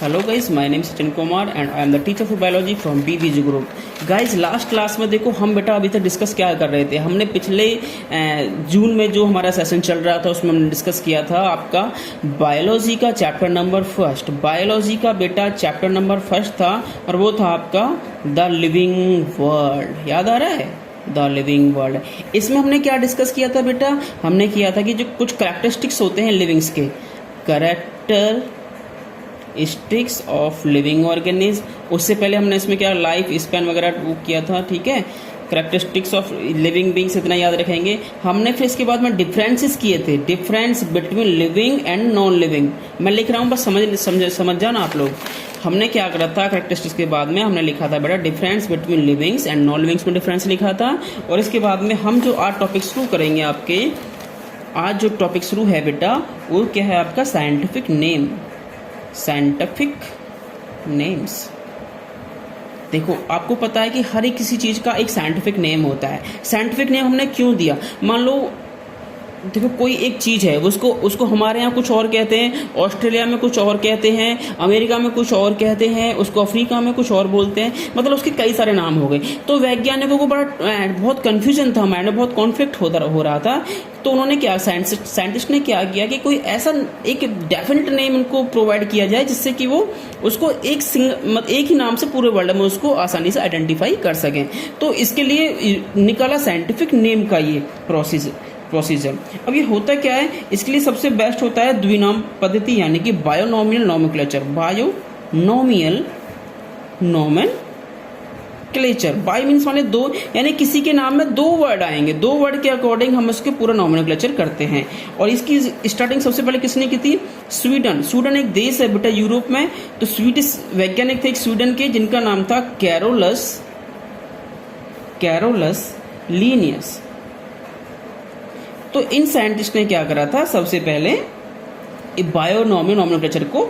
Hello guys, my name Sachin Kumar and I am the teacher for biology from BVG group. Guys last class में देखो हम बेटा अभी तक डिस्कस क्या कर रहे थे। हमने पिछले जून में जो हमारा सेशन चल रहा था उसमें हमने डिस्कस किया था आपका बायोलॉजी का चैप्टर नंबर फर्स्ट। बायोलॉजी का बेटा चैप्टर नंबर फर्स्ट था और वो था आपका द लिविंग वर्ल्ड। याद आ रहा है? The living world. इसमें हमने क्या डिस्कस किया था बेटा? हमने किया था कि जो कुछ करेक्टरिस्टिक्स होते हैं लिविंग्स के, करेक्टरिस्टिक्स ऑफ लिविंग ऑर्गेनिज्म। उससे पहले हमने इसमें क्या लाइफ स्पैन वगैरह वो किया था, ठीक है। करेक्टरिस्टिक्स ऑफ लिविंग बींग्स इतना याद रखेंगे हमने। फिर इसके बाद में डिफरेंसेस किए थे, difference between living and non living. मैं लिख रहा हूँ बस समझ जाना आप लोग। हमने क्या करा था, करेक्टरिस्टिक्स के बाद में हमने लिखा था बेटा difference between livings and non livings में डिफरेंस लिखा था। और इसके बाद में हम जो आज टॉपिक शुरू करेंगे आपके, आज जो टॉपिक शुरू है बेटा वो क्या है आपका साइंटिफिक नेम, साइंटिफिक नेम्स। देखो आपको पता है कि हर एक किसी चीज़ का एक साइंटिफिक नेम होता है। साइंटिफिक नेम हमने क्यों दिया? मान लो देखो कोई एक चीज़ है, उसको हमारे यहाँ कुछ और कहते हैं, ऑस्ट्रेलिया में कुछ और कहते हैं, अमेरिका में कुछ और कहते हैं, उसको अफ्रीका में कुछ और बोलते हैं, मतलब उसके कई सारे नाम हो गए। तो वैज्ञानिकों को बहुत कन्फ्यूजन था, माइंड में बहुत कॉन्फ्लिक्ट हो रहा था। तो उन्होंने क्या, साइंटिस्ट ने क्या किया कि कोई ऐसा एक डेफिनेट नेम उनको प्रोवाइड किया जाए जिससे कि वो उसको एक ही नाम से पूरे वर्ल्ड में उसको आसानी से आइडेंटिफाई कर सकें। तो इसके लिए निकाला साइंटिफिक नेम का ये प्रोसीजर। अब ये होता क्या है, इसके लिए सबसे बेस्ट होता है द्विनाम पद्धति, यानी कि binomial nomenclature. Binomial nomenclature, bye means माने दो, यानी किसी के नाम में दो वर्ड आएंगे, दो वर्ड के अकॉर्डिंग हम उसके पूरा नोमेनक्लेचर करते हैं। और इसकी स्टार्टिंग सबसे पहले किसने की थी? स्वीडन। स्वीडन एक देश है बेटा यूरोप में। तो स्वीडिश वैज्ञानिक थे एक स्वीडन के, जिनका नाम था कैरोलस लीनियस। तो इन साइंटिस्ट ने क्या करा था, सबसे पहले बायोनॉमियल नोमेनक्लेचर को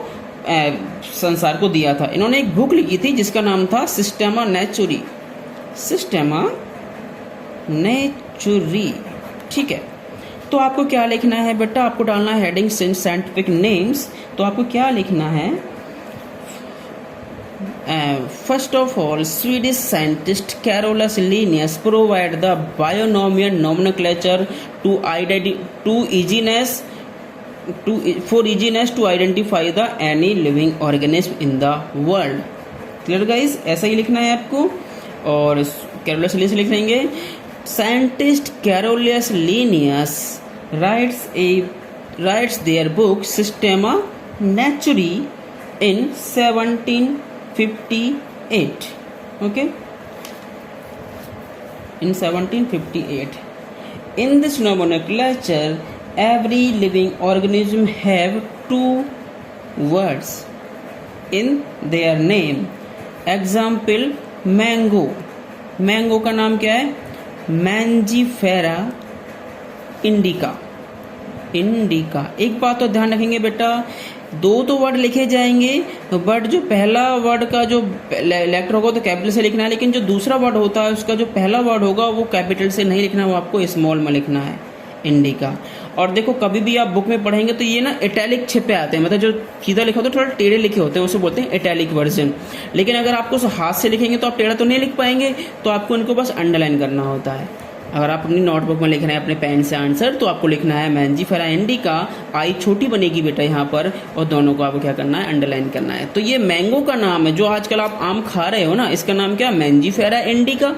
संसार को दिया था। इन्होंने एक बुक लिखी थी जिसका नाम था सिस्टेमा नेचुरी, ठीक है। तो आपको क्या लिखना है बेटा? आपको डालना है हेडिंग साइंटिफिक नेम्स। तो आपको क्या लिखना है? First of all, Swedish scientist Carolus Linnaeus provide the binomial nomenclature for easiness to identify the any living organism in the world. Clear guys? ऐसा ही लिखना है आपको। और Carolus Linnaeus लिख लेंगे। Scientist Carolus Linnaeus writes their book Systema Naturae in 1758. Okay, in 1758. In this nomenclature, every living organism have two words in their name. Example, mango. Mango का नाम क्या है? Mangifera indica. एक बात तो ध्यान रखेंगे बेटा, दो तो वर्ड लिखे जाएंगे, बट जो पहला वर्ड का जो लेटर होगा तो कैपिटल से लिखना है, लेकिन जो दूसरा वर्ड होता है उसका जो पहला वर्ड होगा वो कैपिटल से नहीं लिखना, वो आपको स्मॉल में लिखना है, इंडिका। और देखो कभी भी आप बुक में पढ़ेंगे तो ये ना इटैलिक छिपे आते हैं, मतलब जो सीधा लिखा होता है थोड़ा टेढ़े लिखे होते हैं, उसे बोलते हैं इटैलिक वर्जन। लेकिन अगर आपको हाथ से लिखेंगे तो आप टेढ़ा तो नहीं लिख पाएंगे, तो आपको इनको बस अंडरलाइन करना होता है। अगर आप अपनी नोटबुक में लिख रहे हैं अपने पेन से आंसर, तो आपको लिखना है मैंजीफेरा इंडिका, आई छोटी बनेगी बेटा यहाँ पर, और दोनों को आपको क्या करना है? अंडरलाइन करना है। तो ये मैंगो का नाम है, जो आजकल आप आम खा रहे हो ना, इसका नाम क्या? मैंजीफेरा इंडिका,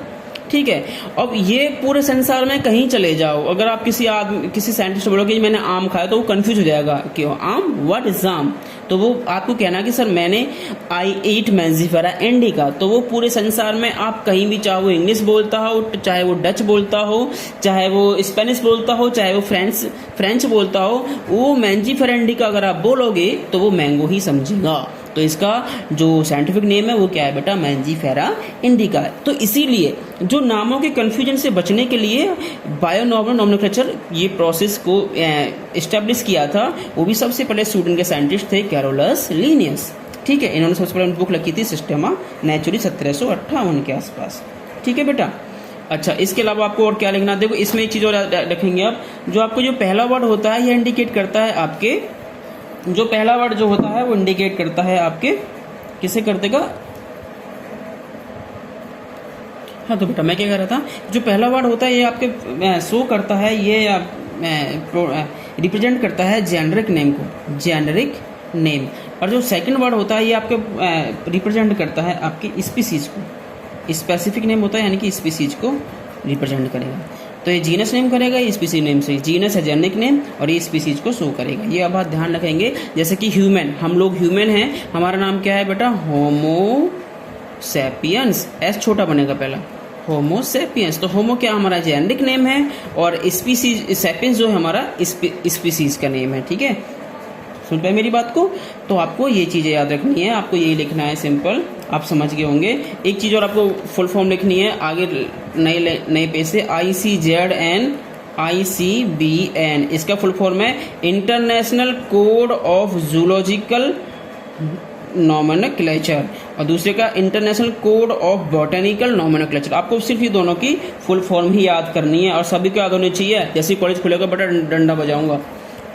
ठीक है। अब ये पूरे संसार में कहीं चले जाओ, अगर आप किसी साइंटिस्ट बोलोगे कि मैंने आम खाया, तो वो कंफ्यूज हो जाएगा, क्यों आम, व्हाट इज आम? तो वो आपको कहना कि सर मैंने आई ईट मैंजीफेरा इंडिका। तो वो पूरे संसार में आप कहीं भी, चाहे वो इंग्लिश बोलता हो, चाहे वो डच बोलता हो, चाहे वो स्पेनिश बोलता हो, चाहे वो फ्रेंच बोलता हो, वो मैंजीफेरा इंडिका अगर आप बोलोगे तो वो मैंगो ही समझेगा। तो इसका जो साइंटिफिक नेम है वो क्या है बेटा? Mangifera indica. तो इसीलिए जो नामों के कंफ्यूजन से बचने के लिए बायोनॉमियल नोमेनक्लेचर ये प्रोसेस को एस्टेब्लिश किया था, वो भी सबसे पहले स्वीडन के साइंटिस्ट थे कैरोलस लीनियस, ठीक है। इन्होंने सबसे पहले बुक लिखी थी सिस्टेमा नेचुरी 1758 के आसपास, ठीक है बेटा। अच्छा, इसके अलावा आपको और क्या लिखना? देखो इसमें एक चीज़ और रखेंगे आप, जो आपको जो पहला वर्ड होता है ये इंडिकेट करता है आपके जो पहला वर्ड जो होता है वो इंडिकेट करता है आपके किसे कर देगा। हाँ तो बेटा मैं क्या कह रहा था, जो पहला वर्ड होता है ये आपके शो करता है, ये रिप्रेजेंट करता है जेनरिक नेम को, जेनरिक नेम। और जो सेकंड वर्ड होता है ये आपके रिप्रेजेंट करता है आपकी स्पीसीज को, स्पेसिफिक नेम होता है यानी कि स्पीसीज को रिप्रेजेंट करेगा। तो ये जीनस नेम करेगा, ये स्पीसीज नेम से, जीनस है जेनरिक नेम और ये स्पीसीज को शो करेगा। ये अब बात ध्यान रखेंगे। जैसे कि ह्यूमन, हम लोग ह्यूमन हैं, हमारा नाम क्या है बेटा, होमो सैपियंस, एस छोटा बनेगा पहला, होमो सैपियंस। तो होमो क्या हमारा जेनरिक नेम है और स्पीसीज सैपियंस जो है हमारा स्पीसीज का नेम है। ठीक है, सुन पाए मेरी बात को। तो आपको ये चीज़ें याद रखनी है, आपको यही लिखना है, सिंपल आप समझ गए होंगे। एक चीज़ और आपको फुल फॉर्म लिखनी है आगे नए पेज से, ICZN ICBN, इसका फुल फॉर्म है international code of zoological nomenclature, और दूसरे का international code of botanical nomenclature. आपको सिर्फ ये दोनों की फुल फॉर्म ही याद करनी है और सभी को याद होनी चाहिए। जैसे कॉलेज खुलेगा बेटा डंडा बजाऊंगा।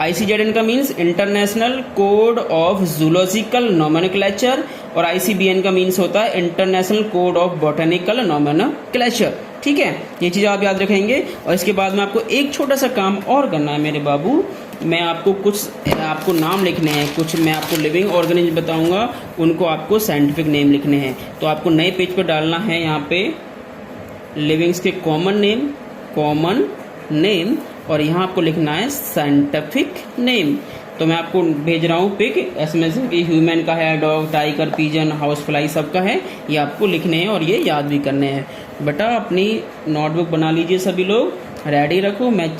ICZN का means international code of zoological nomenclature और ICBN का मीन्स होता है international code of botanical nomenclature. ठीक है, ये चीज़ आप याद रखेंगे। और इसके बाद में आपको एक छोटा सा काम और करना है मेरे बाबू, मैं आपको आपको नाम लिखने हैं, कुछ मैं आपको लिविंग ऑर्गेनिज्म बताऊंगा, उनको आपको साइंटिफिक नेम लिखने हैं। तो आपको नए पेज पर डालना है यहाँ पे लिविंग्स के कॉमन नेम और यहाँ आपको लिखना है साइंटिफिक नेम। तो मैं आपको भेज रहा हूँ पिक, इसमें से कि ह्यूमन का है, dog, tiger, pigeon, house fly सबका है, ये आपको लिखने हैं और ये याद भी करने हैं। बेटा अपनी नोटबुक बना लीजिए, सभी लोग रेडी रखो, मैं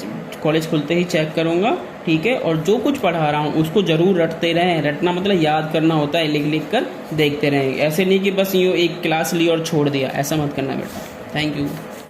कॉलेज खुलते ही चेक करूँगा। ठीक है, और जो कुछ पढ़ा रहा हूँ उसको ज़रूर रटते रहें। रटना मतलब याद करना होता है, लिख लिख कर देखते रहें। ऐसे नहीं कि बस यूँ एक क्लास ली और छोड़ दिया, ऐसा मत करना बेटा। Thank you.